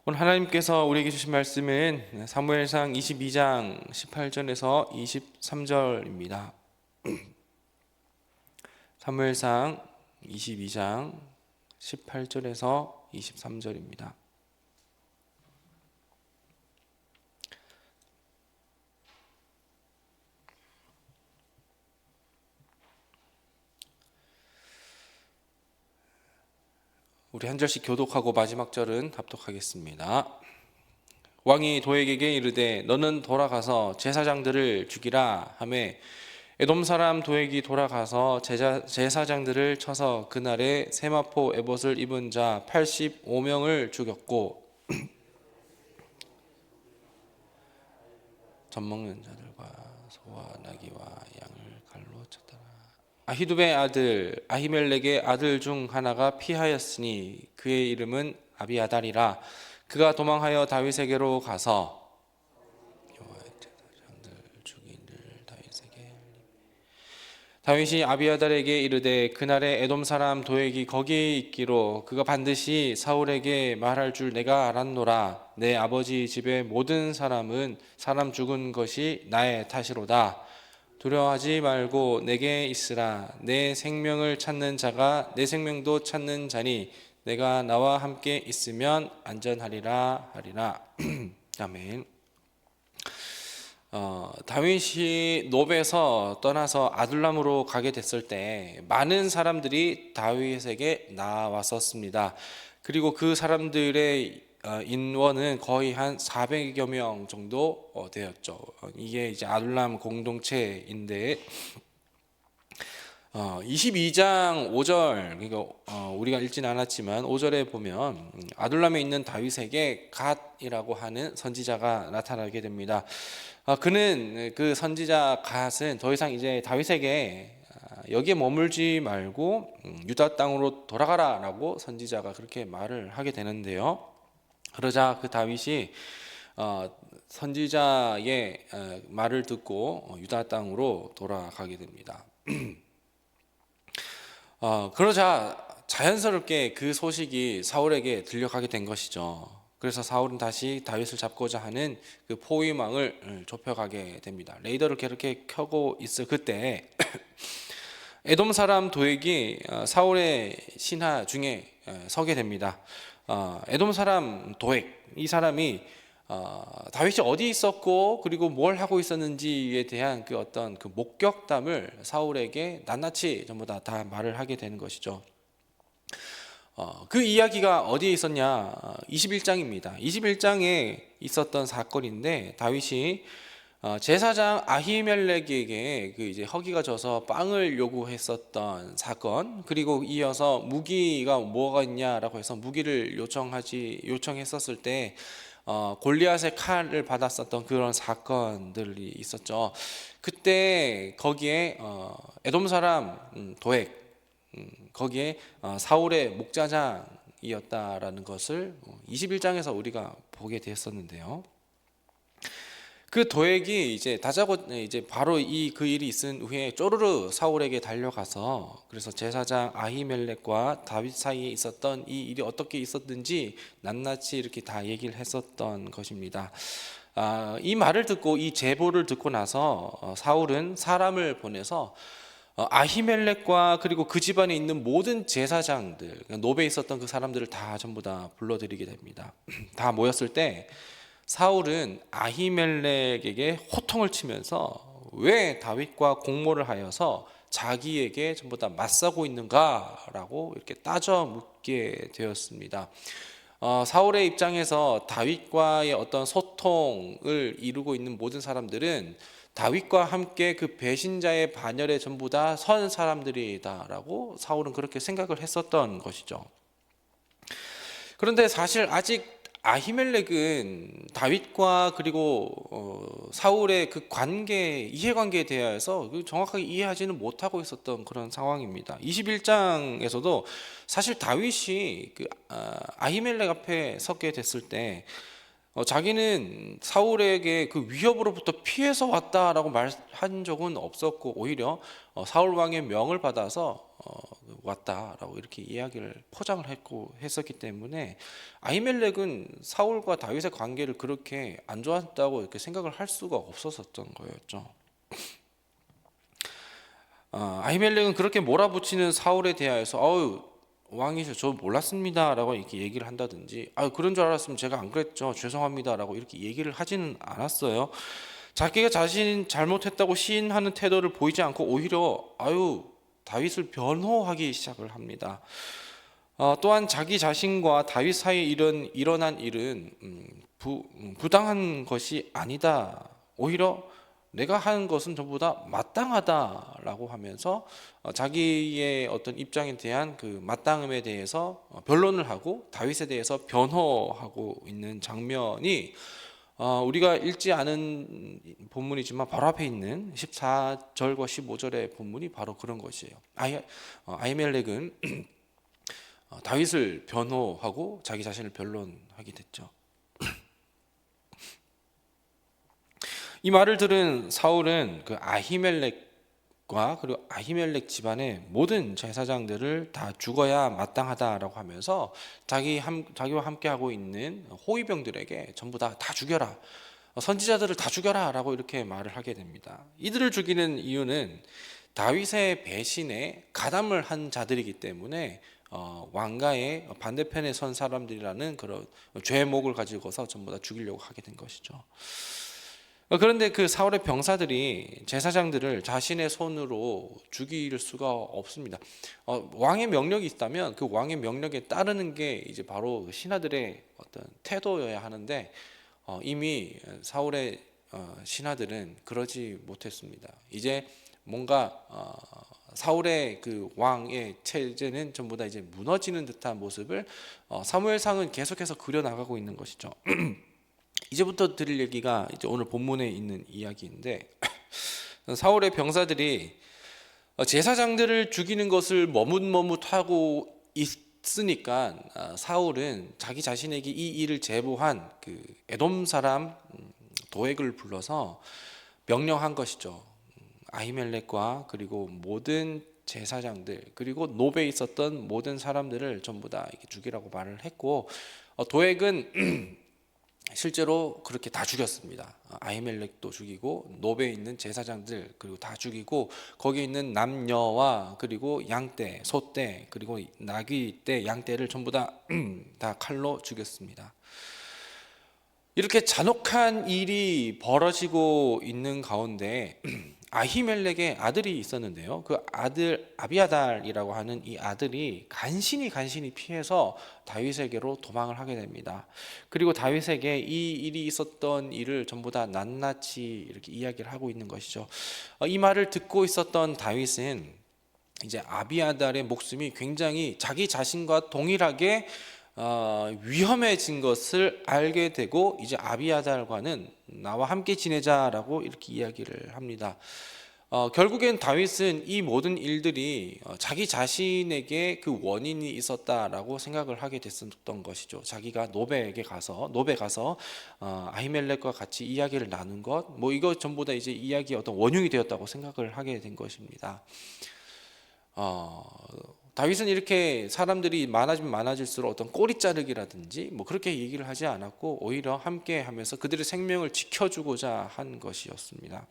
오늘 하나님께서 우리에게 주신 말씀은 사무엘상 22장 18절에서 23절입니다. 사무엘상 22장 18절에서 23절입니다. 우리 한 절씩 교독하고 마지막 절은 합독하겠습니다. 왕이 도액에게 이르되 너는 돌아가서 제사장들을 죽이라 하매 에돔 사람 도액이 돌아가서 제사장들을 쳐서 그날에 세마포 에봇을 입은 자 85명을 죽였고 젖 먹는 자들과 소와 나귀와 양을 칼로 쳤더라. 아히두베의 아들 아히멜렉의 아들 중 하나가 피하였으니 그의 이름은 아비아달이라. 그가 도망하여 다윗에게로 가서 여호와의 제사장들 죽이들 다윗에게 다윗이 아비아달에게 이르되 그날에 에돔 사람 도액이 거기에 있기로 그가 반드시 사울에게 말할 줄 내가 알았노라. 내 아버지 집의 모든 사람은 사람 죽은 것이 나의 탓이로다. 두려워하지 말고 내게 있으라. 내 생명을 찾는 자가 내 생명도 찾는 자니 내가 나와 함께 있으면 안전하리라 하리라. 아멘. 다윗이 노베에서 떠나서 아둘람으로 가게 됐을 때 많은 사람들이 다윗에게 나왔었습니다. 그리고 그 사람들의 인원은 거의 한 400여 명 정도 되었죠. 이게 이제 아둘람 공동체인데 22장 5절, 그러니까 우리가 읽지는 않았지만 5절에 보면 아둘람에 있는 다윗에게 갓이라고 하는 선지자가 나타나게 됩니다. 그는 그 선지자 갓은 더 이상 이제 다윗에게 여기에 머물지 말고 유다 땅으로 돌아가라라고 선지자가 그렇게 말을 하게 되는데요. 그러자 그 다윗이 선지자의 말을 듣고 유다 땅으로 돌아가게 됩니다. 그러자 자연스럽게 그 소식이 사울에게 들려가게 된 것이죠. 그래서 사울은 다시 다윗을 잡고자 하는 그 포위망을 좁혀가게 됩니다. 레이더를 이렇게 켜고 있을 그때 에돔 사람 도액이 사울의 신하 중에 서게 됩니다. 에돔 사람 도액, 이 사람이 다윗이 어디 있었고 그리고 뭘 하고 있었는지에 대한 그 어떤 그 목격담을 사울에게 낱낱이 전부 다 말을 하게 되는 것이죠. 그 이야기가 어디에 있었냐? 21장입니다. 21장에 있었던 사건인데 다윗이 제사장 아히멜렉에게 그 이제 허기가 져서 빵을 요구했었던 사건, 그리고 이어서 무기가 뭐가 있냐라고 해서 무기를 요청했었을 때 골리앗의 칼을 받았었던 그런 사건들이 있었죠. 그때 거기에 에돔 사람 도액, 거기에 사울의 목자장이었다라는 것을 21장에서 우리가 보게 되었었는데요. 그 도액이 이제 이제 바로 그 일이 있은 후에 쪼르르 사울에게 달려가서 그래서 제사장 아히멜렉과 다윗 사이에 있었던 이 일이 어떻게 있었는지 낱낱이 이렇게 다 얘기를 했었던 것입니다. 이 말을 듣고 이 제보를 듣고 나서 사울은 사람을 보내서 아히멜렉과 그리고 그 집안에 있는 모든 제사장들, 노베에 있었던 그 사람들을 다 전부 다 불러들이게 됩니다. 다 모였을 때 사울은 아히멜렉에게 호통을 치면서 왜 다윗과 공모를 하여서 자기에게 전부 다 맞서고 있는가라고 이렇게 따져 묻게 되었습니다. 사울의 입장에서 다윗과의 어떤 소통을 이루고 있는 모든 사람들은 다윗과 함께 그 배신자의 반열에 전부 다 선 사람들이다라고 사울은 그렇게 생각을 했었던 것이죠. 그런데 사실 아직 아히멜렉은 다윗과 그리고 사울의 그 이해관계에 대해서 정확하게 이해하지는 못하고 있었던 그런 상황입니다. 21장에서도 사실 다윗이 아히멜렉 앞에 서게 됐을 때 자기는 사울에게 그 위협으로부터 피해서 왔다라고 말한 적은 없었고 오히려 사울 왕의 명을 받아서 왔다라고 이렇게 이야기를 포장을 했었기 때문에 아히멜렉은 사울과 다윗의 관계를 그렇게 안 좋았다고 이렇게 생각을 할 수가 없었던 거였죠. 아히멜렉은 그렇게 몰아붙이는 사울에 대하여서 왕이셔 저 몰랐습니다라고 이렇게 얘기를 한다든지 그런 줄 알았으면 제가 안 그랬죠 죄송합니다라고 이렇게 얘기를 하지는 않았어요. 자기가 자신 잘못했다고 시인하는 태도를 보이지 않고 오히려 다윗을 변호하기 시작을 합니다. 또한 자기 자신과 다윗 사이에 일어난 일은 부당한 것이 아니다. 오히려 내가 하는 것은 전부 다 마땅하다라고 하면서 자기의 어떤 입장에 대한 그 마땅함에 대해서 변론을 하고 다윗에 대해서 변호하고 있는 장면이 우리가 읽지 않은 본문이지만 바로 앞에 있는 14절과 15절의 본문이 바로 그런 것이에요. 아히멜렉은 다윗을 변호하고 자기 자신을 변론하게 됐죠. 이 말을 들은 사울은 그 아히멜렉과 그리고 아히멜렉 집안의 모든 제사장들을 다 죽어야 마땅하다라고 하면서 자기와 함께 하고 있는 호위병들에게 전부 다 죽여라, 선지자들을 다 죽여라라고 이렇게 말을 하게 됩니다. 이들을 죽이는 이유는 다윗의 배신에 가담을 한 자들이기 때문에 왕가의 반대편에 선 사람들이라는 그런 죄목을 가지고서 전부 다 죽이려고 하게 된 것이죠. 그런데 그 사울의 병사들이 제사장들을 자신의 손으로 죽일 수가 없습니다. 왕의 명령이 있다면 그 왕의 명령에 따르는 게 이제 바로 신하들의 어떤 태도여야 하는데 이미 사울의 신하들은 그러지 못했습니다. 이제 뭔가 사울의 그 왕의 체제는 전부 다 이제 무너지는 듯한 모습을 사무엘상은 계속해서 그려나가고 있는 것이죠. 이제부터 드릴 얘기가 이제 오늘 본문에 있는 이야기인데 사울의 병사들이 제사장들을 죽이는 것을 머뭇머뭇하고 있으니까 사울은 자기 자신에게 이 일을 제보한 그 에돔 사람 도액을 불러서 명령한 것이죠. 아히멜렉과 그리고 모든 제사장들 그리고 노베에 있었던 모든 사람들을 전부 다 죽이라고 말을 했고 도액은 실제로 그렇게 다 죽였습니다. 아히멜렉도 죽이고 노베에 있는 제사장들 그리고 다 죽이고 거기에 있는 남녀와 그리고 양떼, 소떼 그리고 나귀떼, 양떼를 전부 다 칼로 죽였습니다. 이렇게 잔혹한 일이 벌어지고 있는 가운데 아히멜렉의 아들이 있었는데요. 그 아들 아비아달이라고 하는 이 아들이 간신히 피해서 다윗에게로 도망을 하게 됩니다. 그리고 다윗에게 이 일이 있었던 일을 전부 다 낱낱이 이렇게 이야기를 하고 있는 것이죠. 이 말을 듣고 있었던 다윗은 이제 아비아달의 목숨이 굉장히 자기 자신과 동일하게 위험해진 것을 알게 되고 이제 아비아달과는 나와 함께 지내자라고 이렇게 이야기를 합니다. 결국엔 다윗은 이 모든 일들이 자기 자신에게 그 원인이 있었다라고 생각을 하게 됐었던 것이죠. 자기가 노베 가서 아히멜렉과 같이 이야기를 나눈 것, 이거 전부 다 이제 이야기의 어떤 원흉이 되었다고 생각을 하게 된 것입니다. 다윗은 이렇게 사람들이 많아지면 많아질수록 어떤 꼬리 자르기라든지 그렇게 얘기를 하지 않았고 오히려 함께 하면서 그들의 생명을 지켜주고자 한 것이었습니다.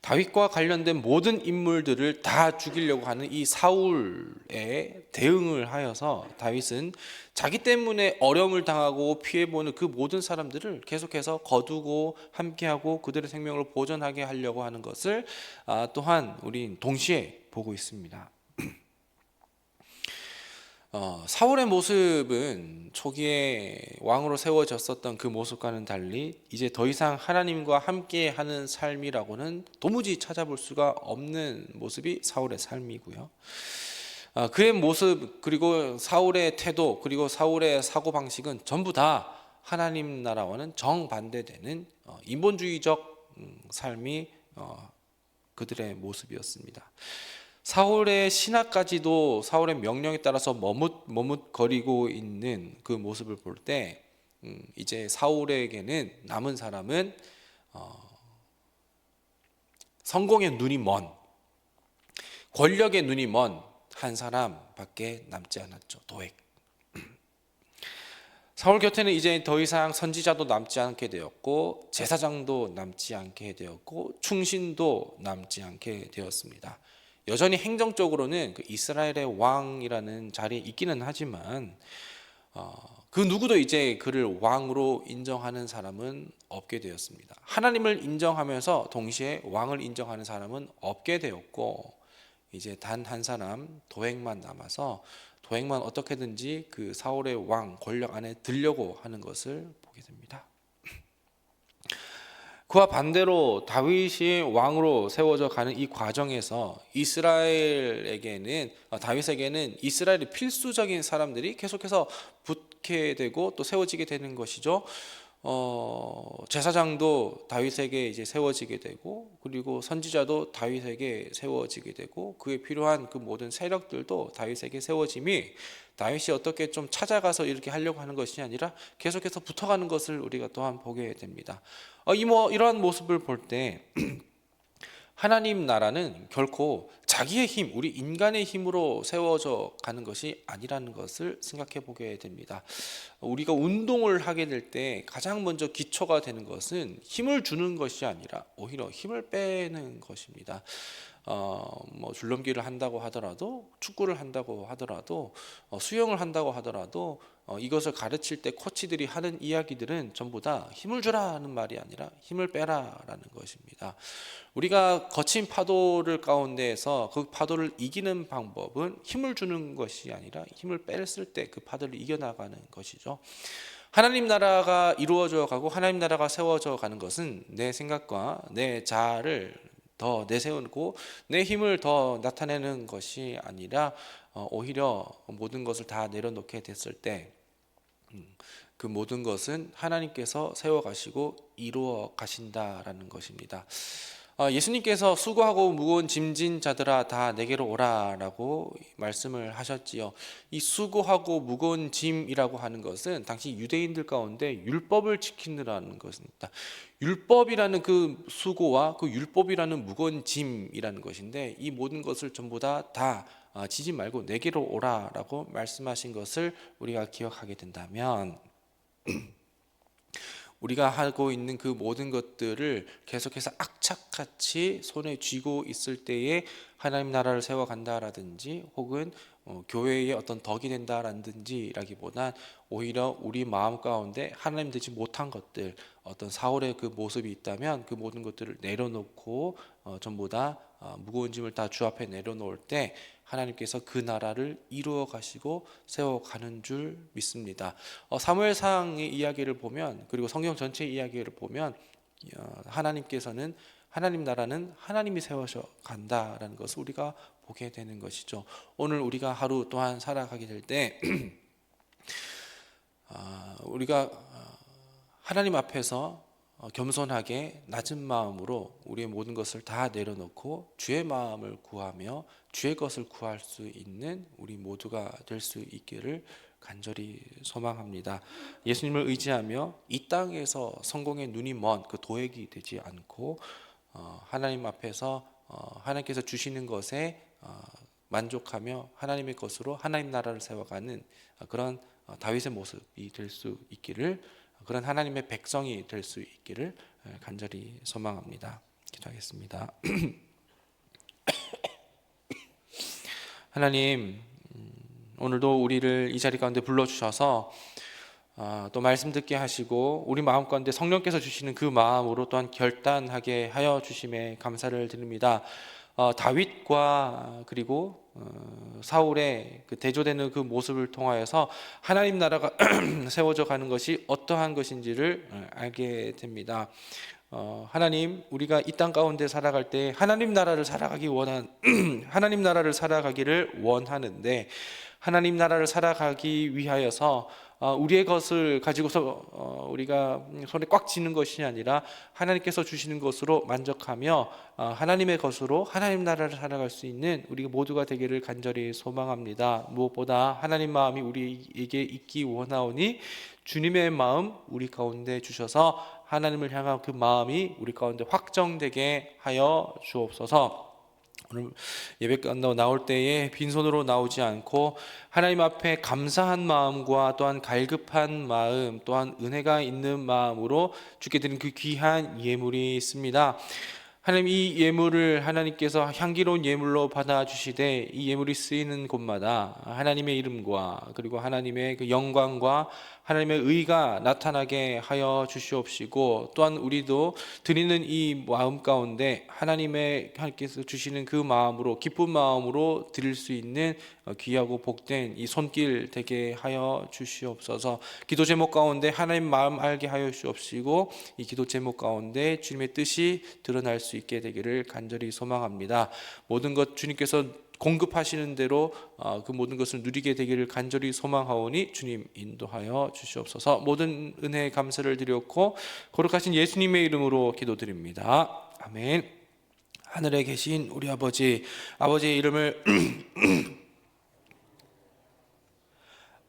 다윗과 관련된 모든 인물들을 다 죽이려고 하는 이 사울에 대응을 하여서 다윗은 자기 때문에 어려움을 당하고 피해보는 그 모든 사람들을 계속해서 거두고 함께하고 그들의 생명을 보존하게 하려고 하는 것을 또한 우린 동시에 보고 있습니다. 사울의 모습은 초기에 왕으로 세워졌었던 그 모습과는 달리 이제 더 이상 하나님과 함께하는 삶이라고는 도무지 찾아볼 수가 없는 모습이 사울의 삶이고요. 그의 모습 그리고 사울의 태도 그리고 사울의 사고방식은 전부 다 하나님 나라와는 정반대되는 인본주의적 삶이 그들의 모습이었습니다. 사울의 신하까지도 사울의 명령에 따라서 머뭇거리고 있는 그 모습을 볼 때 이제 사울에게는 남은 사람은 성공의 눈이 먼, 권력의 눈이 먼 한 사람밖에 남지 않았죠. 도액. 사울 곁에는 이제 더 이상 선지자도 남지 않게 되었고 제사장도 남지 않게 되었고 충신도 남지 않게 되었습니다. 여전히 행정적으로는 그 이스라엘의 왕이라는 자리에 있기는 하지만 그 누구도 이제 그를 왕으로 인정하는 사람은 없게 되었습니다. 하나님을 인정하면서 동시에 왕을 인정하는 사람은 없게 되었고 이제 단 한 사람 도액만 남아서 도액만 어떻게든지 그 사울의 왕 권력 안에 들려고 하는 것을 보게 됩니다. 그와 반대로 다윗이 왕으로 세워져 가는 이 과정에서 다윗에게는 이스라엘의 필수적인 사람들이 계속해서 붙게 되고 또 세워지게 되는 것이죠. 제사장도 다윗에게 이제 세워지게 되고 그리고 선지자도 다윗에게 세워지게 되고 그에 필요한 그 모든 세력들도 다윗에게 세워짐이 다윗이 어떻게 좀 찾아가서 이렇게 하려고 하는 것이 아니라 계속해서 붙어가는 것을 우리가 또한 보게 됩니다. 이러한 모습을 볼 때 하나님 나라는 결코 자기의 힘, 우리 인간의 힘으로 세워져 가는 것이 아니라는 것을 생각해 보게 됩니다. 우리가 운동을 하게 될 때 가장 먼저 기초가 되는 것은 힘을 주는 것이 아니라 오히려 힘을 빼는 것입니다. 줄넘기를 한다고 하더라도 축구를 한다고 하더라도 수영을 한다고 하더라도 이것을 가르칠 때 코치들이 하는 이야기들은 전부 다 힘을 주라는 말이 아니라 힘을 빼라라는 것입니다. 우리가 거친 파도를 가운데에서 그 파도를 이기는 방법은 힘을 주는 것이 아니라 힘을 뺐을 때 그 파도를 이겨나가는 것이죠. 하나님 나라가 이루어져 가고 하나님 나라가 세워져 가는 것은 내 생각과 내 자아를 더 내세우고 내 힘을 더 나타내는 것이 아니라 오히려 모든 것을 다 내려놓게 됐을 때 그 모든 것은 하나님께서 세워가시고 이루어 가신다라는 것입니다. 예수님께서 수고하고 무거운 짐진 자들아 다 내게로 오라라고 말씀을 하셨지요. 이 수고하고 무거운 짐이라고 하는 것은 당시 유대인들 가운데 율법을 지키느라는 것입니다. 율법이라는 그 수고와 그 율법이라는 무거운 짐이라는 것인데 이 모든 것을 전부 다 지지 말고 내게로 오라라고 말씀하신 것을 우리가 기억하게 된다면 우리가 하고 있는 그 모든 것들을 계속해서 악착같이 손에 쥐고 있을 때에 하나님 나라를 세워간다라든지 혹은 교회의 어떤 덕이 된다라든지라기보단 오히려 우리 마음 가운데 하나님 되지 못한 것들 어떤 사울의 그 모습이 있다면 그 모든 것들을 내려놓고 전부 다 무거운 짐을 다 주 앞에 내려놓을 때 하나님께서 그 나라를 이루어 가시고 세워가는 줄 믿습니다. 사무엘상의 이야기를 보면 그리고 성경 전체 이야기를 보면 하나님께서는 하나님 나라는 하나님이 세워져 간다라는 것을 우리가 보게 되는 것이죠. 오늘 우리가 하루 또한 살아가게 될 때 우리가 하나님 앞에서 겸손하게 낮은 마음으로 우리의 모든 것을 다 내려놓고 주의 마음을 구하며 주의 것을 구할 수 있는 우리 모두가 될 수 있기를 간절히 소망합니다. 예수님을 의지하며 이 땅에서 성공의 눈이 먼 그 도액이 되지 않고 하나님 앞에서 하나님께서 주시는 것에 만족하며 하나님의 것으로 하나님 나라를 세워가는 그런 다윗의 모습이 될 수 있기를 그런 하나님의 백성이 될 수 있기를 간절히 소망합니다. 기도하겠습니다. 하나님, 오늘도 우리를 이 자리 가운데 불러주셔서 또 말씀 듣게 하시고 우리 마음 가운데 성령께서 주시는 그 마음으로 또한 결단하게 하여 주심에 감사를 드립니다. 다윗과 그리고 사울의 그 대조되는 그 모습을 통하여서 하나님 나라가 세워져 가는 것이 어떠한 것인지를 알게 됩니다. 하나님, 우리가 이 땅 가운데 살아갈 때 하나님 나라를 하나님 나라를 살아가기를 원하는데 하나님 나라를 살아가기 위하여서 우리의 것을 가지고서 우리가 손에 꽉 쥐는 것이 아니라 하나님께서 주시는 것으로 만족하며 하나님의 것으로 하나님 나라를 살아갈 수 있는 우리 모두가 되기를 간절히 소망합니다. 무엇보다 하나님 마음이 우리에게 있기 원하오니 주님의 마음 우리 가운데 주셔서 하나님을 향한 그 마음이 우리 가운데 확정되게 하여 주옵소서. 오늘 예배 끝나고 나올 때에 빈손으로 나오지 않고 하나님 앞에 감사한 마음과 또한 갈급한 마음, 또한 은혜가 있는 마음으로 주께 드린 그 귀한 예물이 있습니다. 하나님, 이 예물을 하나님께서 향기로운 예물로 받아주시되 이 예물이 쓰이는 곳마다 하나님의 이름과 그리고 하나님의 그 영광과 하나님의 의가 나타나게 하여 주시옵시고, 또한 우리도 드리는 이 마음 가운데 하나님께서 주시는 그 마음으로, 기쁜 마음으로 드릴 수 있는 귀하고 복된 이 손길 되게 하여 주시옵소서. 기도 제목 가운데 하나님 마음 알게 하여 주옵시고, 이 기도 제목 가운데 주님의 뜻이 드러날 수 있게 되기를 간절히 소망합니다. 모든 것 주님께서 공급하시는 대로 그 모든 것을 누리게 되기를 간절히 소망하오니 주님 인도하여 주시옵소서. 모든 은혜에 감사를 드렸고 거룩하신 예수님의 이름으로 기도드립니다. 아멘. 하늘에 계신 우리 아버지, 아버지의 이름을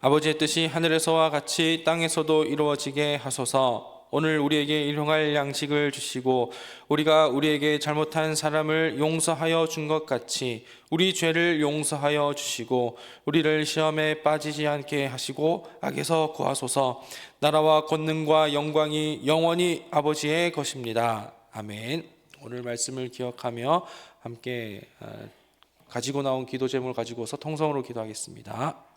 아버지의 뜻이 하늘에서와 같이 땅에서도 이루어지게 하소서. 오늘 우리에게 일용할 양식을 주시고 우리가 우리에게 잘못한 사람을 용서하여 준 것 같이 우리 죄를 용서하여 주시고 우리를 시험에 빠지지 않게 하시고 악에서 구하소서. 나라와 권능과 영광이 영원히 아버지의 것입니다. 아멘. 오늘 말씀을 기억하며 함께 가지고 나온 기도 제목을 가지고서 통성으로 기도하겠습니다.